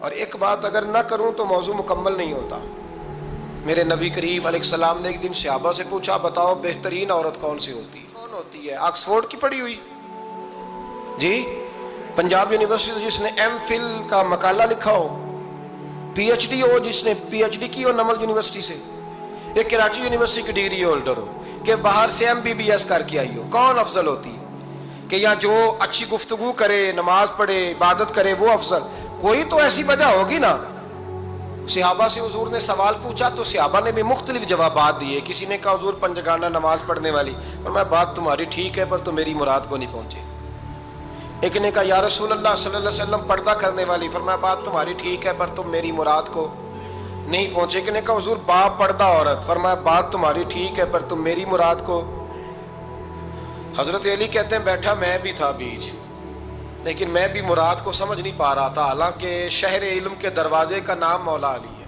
اور ایک بات اگر نہ کروں تو موضوع مکمل نہیں ہوتا۔ میرے نبی کریم علیہ السلام نے ایک دن صحابہ سے پوچھا بتاؤ بہترین عورت کون سی ہوتی ہے؟ کون ہوتی ہے؟ آکسفورڈ کی پڑھی ہوئی جی، پنجاب یونیورسٹی جس نے ایم فل کا مقالہ لکھا ہو، پی ایچ ڈی ہو جس نے پی ایچ ڈی کی ہو نمل یونیورسٹی سے، ایک کراچی یونیورسٹی کی ڈگری ہولڈر ہو، کہ باہر سے ایم بی بی ایس کر کے آئی ہو، کون افضل ہوتی ہے؟ کہ یا جو اچھی گفتگو کرے، نماز پڑھے، عبادت کرے وہ افضل؟ کوئی تو ایسی وجہ ہوگی نا۔ صحابہ سے حضور نے سوال پوچھا تو صحابہ نے بھی مختلف جوابات دیے۔ کسی نے کہا حضور پنجگانہ نماز پڑھنے والی، فرمایا بات تمہاری ٹھیک ہے پر تم میری مراد کو نہیں پہنچے۔ ایک نے کہا یا رسول اللہ صلی اللہ علیہ وسلم پردہ کرنے والی، فرمایا بات تمہاری ٹھیک ہے پر تم میری مراد کو نہیں پہنچے۔ ایک نے کہا حضور با پردہ عورت، فرمایا بات تمہاری ٹھیک ہے پر تم میری مراد کو۔ حضرت علی کہتے ہیں بیٹھا میں بھی تھا بیچ، لیکن میں بھی مراد کو سمجھ نہیں پا رہا تھا، حالانکہ شہر علم کے دروازے کا نام مولا علی ہے۔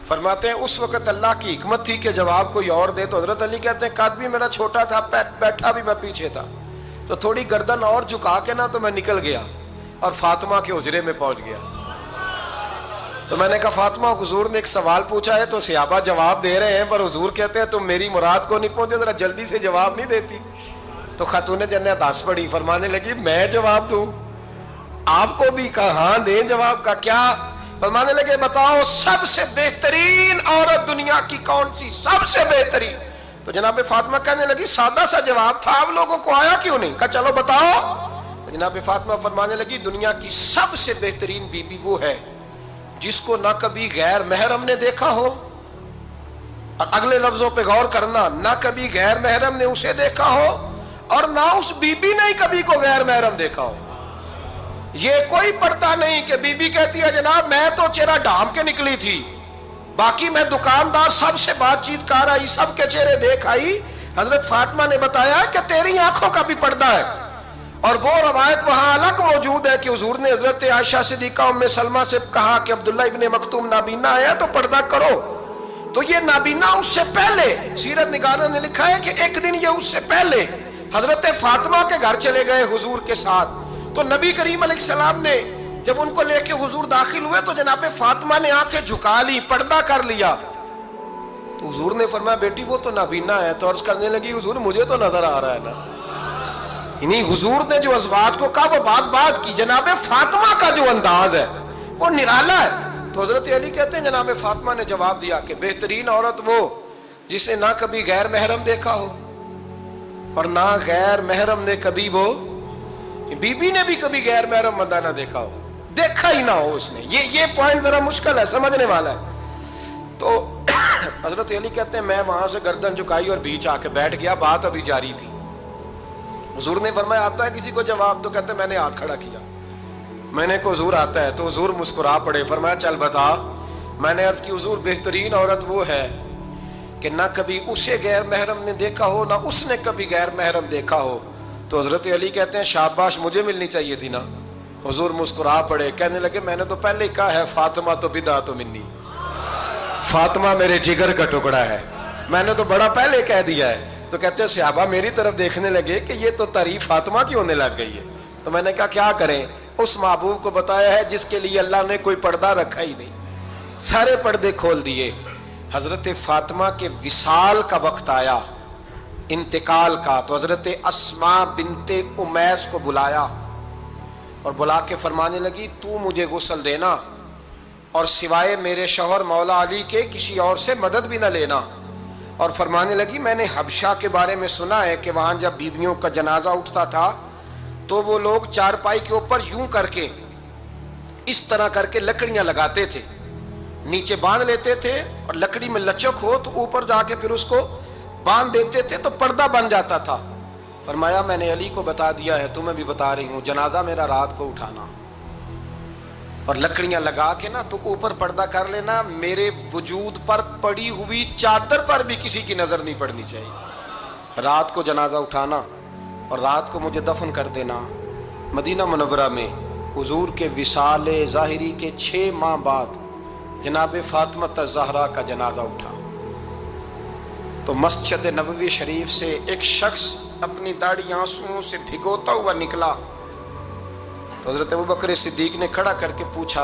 فرماتے ہیں اس وقت اللہ کی حکمت تھی کہ جواب کوئی اور دے، تو حضرت علی کہتے ہیں قد بھی میرا چھوٹا تھا، بیٹھا بھی میں پیچھے تھا، تو تھوڑی گردن اور جھکا کے نا تو میں نکل گیا اور فاطمہ کے حجرے میں پہنچ گیا۔ تو میں نے کہا فاطمہ حضور نے ایک سوال پوچھا ہے تو صحابہ جواب دے رہے ہیں پر حضور کہتے ہیں تم میری مراد کو نہیں پہنچے، ذرا جلدی سے جواب نہیں دیتی؟ تو خاتون جنت ہنس پڑی، فرمانے لگی میں جواب دوں؟ آپ کو بھی کہا ہاں دیں جواب کا کیا؟ فرمانے لگے بتاؤ سب سے بہترین عورت دنیا کی کون سی، سب سے بہترین؟ تو جناب فاطمہ کہنے لگی سادہ سا جواب تھا، آپ لوگوں کو آیا کیوں نہیں؟ کہا چلو بتاؤ۔ تو جناب فاطمہ فرمانے لگی دنیا کی سب سے بہترین بی بی وہ ہے جس کو نہ کبھی غیر محرم نے دیکھا ہو، اور اگلے لفظوں پہ غور کرنا، نہ کبھی غیر محرم نے اسے دیکھا ہو اور نہ اس بی بی نے کبھی کو غیر محرم دیکھا ہو۔ یہ کوئی پڑتا نہیں کہ بی بی کہتی ہے جناب میں تو چہرہ ڈھام کے نکلی تھی، باقی میں دکاندار سب سے بات چیت کر آئی، سب کے چہرے دیکھ آئی۔ حضرت فاطمہ نے بتایا کہ تیری آنکھوں کا بھی پردہ ہے، اور وہ روایت وہاں الگ موجود ہے کہ حضور نے حضرت عائشہ صدیقہ ام سلمہ سے کہا کہ عبداللہ ابن مکتوم نابینا ہے تو پردہ کرو۔ تو یہ نابینا اس سے پہلے سیرت نگاروں نے لکھا ہے کہ ایک دن یہ اس سے پہلے حضرت فاطمہ کے گھر چلے گئے حضور کے ساتھ، تو نبی کریم علیہ السلام نے جب ان کو لے کے حضور داخل ہوئے تو جناب فاطمہ نے آنکھیں جھکا لی، پردہ کر لیا۔ تو حضور نے فرمایا بیٹی وہ تو نابینا ہے، تو عرض کرنے لگی حضور مجھے تو نظر آ رہا ہے نا۔ یعنی حضور نے جو ازواج کو کہا وہ بات کی، جناب فاطمہ کا جو انداز ہے وہ نرالا ہے۔ تو حضرت علی کہتے ہیں جناب فاطمہ نے جواب دیا کہ بہترین عورت وہ جس نے نہ کبھی غیر محرم دیکھا ہو اور نہ غیر محرم نے کبھی، وہ بی بی نے بھی کبھی غیر محرم بندہ نہ دیکھا ہو، دیکھا ہی نہ ہو اس نے۔ یہ پوائنٹ ذرا مشکل ہے، سمجھنے والا ہے۔ تو حضرت علی کہتے ہیں میں وہاں سے گردن جھکائی اور بیچ آ کے بیٹھ گیا، بات ابھی جاری تھی۔ حضور نے فرمایا آتا ہے کسی کو جواب؟ تو کہتے ہیں میں نے ہاتھ کھڑا کیا، میں نے کو حضور آتا ہے؟ تو حضور مسکرا پڑے، فرمایا چل بتا۔ میں نے عرض کی حضور بہترین عورت وہ ہے کہ نہ کبھی اسے غیر محرم نے دیکھا ہو نہ اس نے کبھی غیر محرم دیکھا ہو۔ تو حضرت علی کہتے ہیں شاباش مجھے ملنی چاہیے تھی نا۔ حضور مسکرا پڑے، کہنے لگے میں نے تو پہلے ہی کہا ہے فاطمہ تو بدعت منی، فاطمہ میرے جگر کا ٹکڑا ہے، میں نے تو بڑا پہلے کہہ دیا ہے۔ تو کہتے ہیں صحابہ میری طرف دیکھنے لگے کہ یہ تو تعریف فاطمہ کی ہونے لگ گئی ہے۔ تو میں نے کہا کیا کریں؟ اس محبوب کو بتایا ہے جس کے لیے اللہ نے کوئی پردہ رکھا ہی نہیں، سارے پردے کھول دیے۔ حضرت فاطمہ کے وصال کا وقت آیا، انتقال کا، تو حضرت اسماء بنت امیس کو بلایا اور بلا کے فرمانے لگی تو مجھے غسل دینا اور سوائے میرے شوہر مولا علی کے کسی اور سے مدد بھی نہ لینا۔ اور فرمانے لگی میں نے حبشہ کے بارے میں سنا ہے کہ وہاں جب بیویوں کا جنازہ اٹھتا تھا تو وہ لوگ چارپائی کے اوپر یوں کر کے اس طرح کر کے لکڑیاں لگاتے تھے، نیچے باندھ لیتے تھے اور لکڑی میں لچک ہو تو اوپر جا کے پھر اس کو باندھ دیتے تھے تو پردہ بن جاتا تھا۔ فرمایا میں نے علی کو بتا دیا ہے، تمہیں بھی بتا رہی ہوں، جنازہ میرا رات کو اٹھانا اور لکڑیاں لگا کے نا تو اوپر پردہ کر لینا، میرے وجود پر پڑی ہوئی چادر پر بھی کسی کی نظر نہیں پڑنی چاہیے۔ رات کو جنازہ اٹھانا اور رات کو مجھے دفن کر دینا۔ مدینہ منورہ میں حضور کے وصال ظاہری کے 6 ماہ بعد جناب فاطمہ الزہرا کا جنازہ اٹھا، تو مسجد نبوی شریف سے ایک شخص اپنی داڑھی آنسوؤں سے بھگوتا ہوا نکلا، تو حضرت ابوبکر صدیق نے کھڑا کر کے پوچھا